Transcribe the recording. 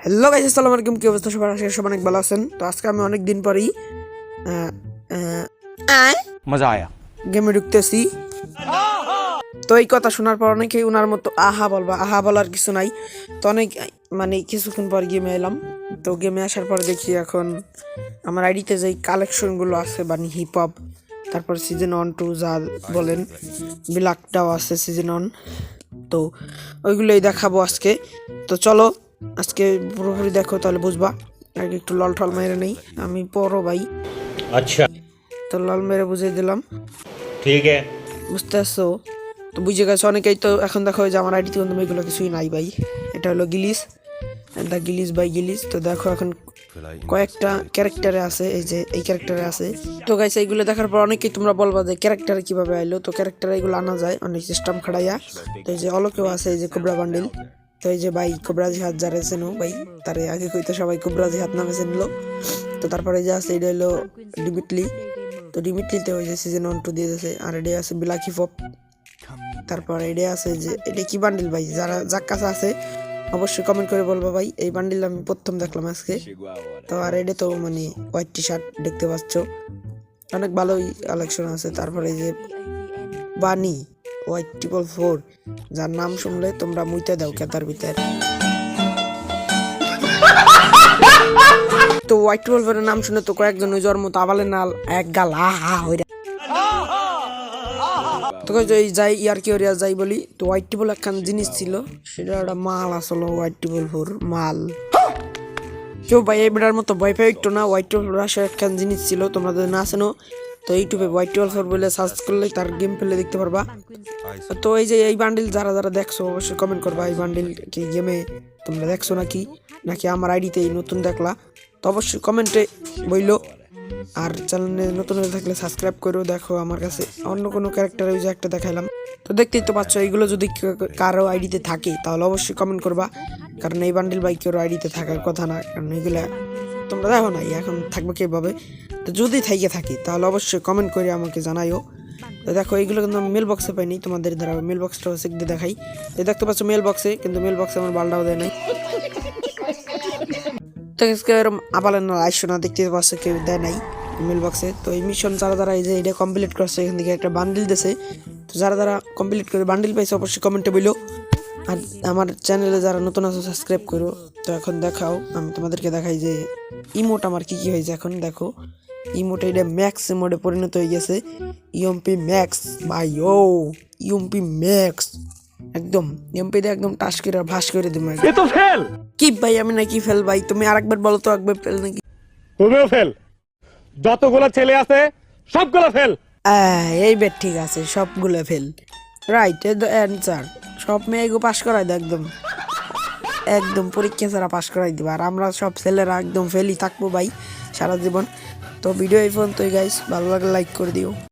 Hello guys, আসসালামু আলাইকুম। কি অবস্থা সবার? আশা করি সবাই অনেক ভালো আছেন। তো আজকে আমি অনেক দিন পরেই मजा आया। গেমে ঢুকতেছি। তো এই কথা শোনার পর অনেকেই ওনার মতো আহা বলবা, আহা বলার কিছু নাই। তো অনেক মানে কিছুক্ষণ পর গেমে এলাম। তো গেমে আসার পর দেখি এখন আমার আইডিতে যেই কালেকশনগুলো আছে মানে হিপ হপ, তারপর সিজন 1 2 যা বলেন, ব্ল্যাকটাও আছে সিজন 1। তো ওইগুলোই দেখাবো আজকে। তো চলো আজকে পুরোপুরি দেখো, তাহলে বুঝবা। আগে একটু লল টল মেরে নেই, আমি পড়ো ভাই। अच्छा তো লল মেরে বুঝিয়ে দিলাম, ठीक है। বুঝতে পারছো? তো বুঝে গেছো অনেকেই। তো এখন দেখো যে আমার আইডিতে কিন্তু এগুলো কিছুই নাই ভাই। এটা হলো গিলিস, দ্য গিলিস বাই গিলিস। তো দেখো এখন কয়েকটা ক্যারেক্টারে আছে, এই যে এই ক্যারেক্টারে আছে। তো গাইস এইগুলো দেখার পর অনেকেই তোমরা বলবা যে ক্যারেক্টারে কিভাবে আইলো। তো ক্যারেক্টারে এগুলো আনা যায় অনেক সিস্টেম খাড়াইয়া। তো এই যে অলকেও আছে, এই যে কোবরা বান্ডিল। তো এই যে ভাই কোবরা জিহাদ যারা চেনো ভাই, তারে আগে কইতো সবাই কোবরা জিহাদ নামে চিনলো। তো তারপরে যে আছে এটা হলো ডিমিটলি। তো ডিমিটলিতে ওই যে সিজন 1 2 দিয়ে দিয়েছে। আর এটা আছে ব্ল্যাক হিপ হপ। তারপর এটা আছে যে এটা কি বান্ডিল ভাই, যারা যার কাছে আছে অবশ্যই কমেন্ট করে বলবো ভাই। এই বান্ডিল আমি প্রথম দেখলাম আজকে। তো আর এটা তো মানে হোয়াইট টি শার্ট দেখতে পাচ্ছ, অনেক ভালোই কালেকশন আছে। তারপরে এই যে বানি হোয়াইট 444, যার নাম শুনলে তোমরা মুইতে দাও কেতার ভিতর। তো হোয়াইট 444 এর নাম শুনে তো কয়েকজন ওই জন্ম তো আবালে নাল এক গাল আহা হইরা। তো এই যাই ইয়ার কি ওরিয়া যাই বলি। তো হোয়াইট টেবল একখান জিনিস ছিল, সেটা একটা মাল আসলো হোয়াইট টেবল 4 মাল। কেউ ভাই এই বেড়ার মতো ভয় পাই একটু না। হোয়াইট টেবল আসলে একখান জিনিস ছিল, তোমরা যদি না চেনো তো ইউটিউবে হোয়াইট টেবল 4 বলে সার্চ করলে তার গেম প্লে দেখতে পারবা। তো এই যে এই বান্ডিল যারা যারা দেখছো অবশ্যই কমেন্ট করবা, এই বান্ডিল কি গেমে তোমরা দেখছো নাকি নাকি আমার আইডিতে নতুন দেখলা। তো অবশ্যই কমেন্টে বইলো। আর চ্যানেলে নতুন হয়ে থাকলে সাবস্ক্রাইব করেও দেখো। আমার কাছে অন্য কোনো ক্যারেক্টার ওই যে একটা দেখাইলাম। তো দেখতেই তো পাচ্ছ, এইগুলো যদি কারো আইডিতে থাকে তাহলে অবশ্যই কমেন্ট করবা, কারণ এই বান্ডিল বাইক কারো আইডিতে থাকার কথা না। কারণ এগুলা তোমরা দেখো না এখন থাকবে কীভাবে। তো যদি থাকে তাহলে অবশ্যই কমেন্ট করে আমাকে জানাইও। তো দেখো এইগুলো কিন্তু আমি মেল বক্সে পাইনি, তোমাদের দ্বারা মেল বক্সটাও চেক দিয়ে দেখাই। তো দেখতে পাচ্ছ মেল বক্সে, কিন্তু মেল বক্সে আমার বালটাও দেয় নাই। তো এরকম আবালের না আইসো না, দেখতে পাচ্ছ কেউ দেয় নাই মেল বক্সে। তো এই মিশন যারা যারা এই যে এটা কমপ্লিট করছে এখান থেকে একটা বান্ডিল দিয়েছে। তো যারা যারা কমপ্লিট করে বান্ডিল পাইছে অবশ্যই কমেন্টে বইলো। আর আমার চ্যানেলে যারা নতুন আছে সাবস্ক্রাইব করো। তো এখন দেখাও, আমি তোমাদেরকে দেখাই যে ইমোট আমার কি কি হয়েছে। এখন দেখো ইমোট এটা ম্যাক্স মোডে পরিণত হয়ে গেছে। ইউএমপি ম্যাক্স ভাই, ও ইউএমপি ম্যাক্স একদম ইউএমপি দিয়ে একদম টাস করে ভাস করে দিবে। ये तो फेल। কি ভাই আমি নাকি ফেল ভাই? তুমি আরেকবার বলো তো, একবার ফেল নাকি? তুমিও ফেল। যতগুলো ছেলে আছে সবগুলো ফেল। এই বেট ঠিক আছে, সবগুলো ফেল। Right answer. সব মেয়েগো পাস করাই দাও একদম, একদম পরীক্ষা ছাড়া পাস করাই দিবা। আর আমরা সব ছেলেরা একদম ফেলই থাকবো ভাই সারা জীবন। তো ভিডিও এই পর্যন্তই গাইস, ভালো লাগলে লাইক করে দিও।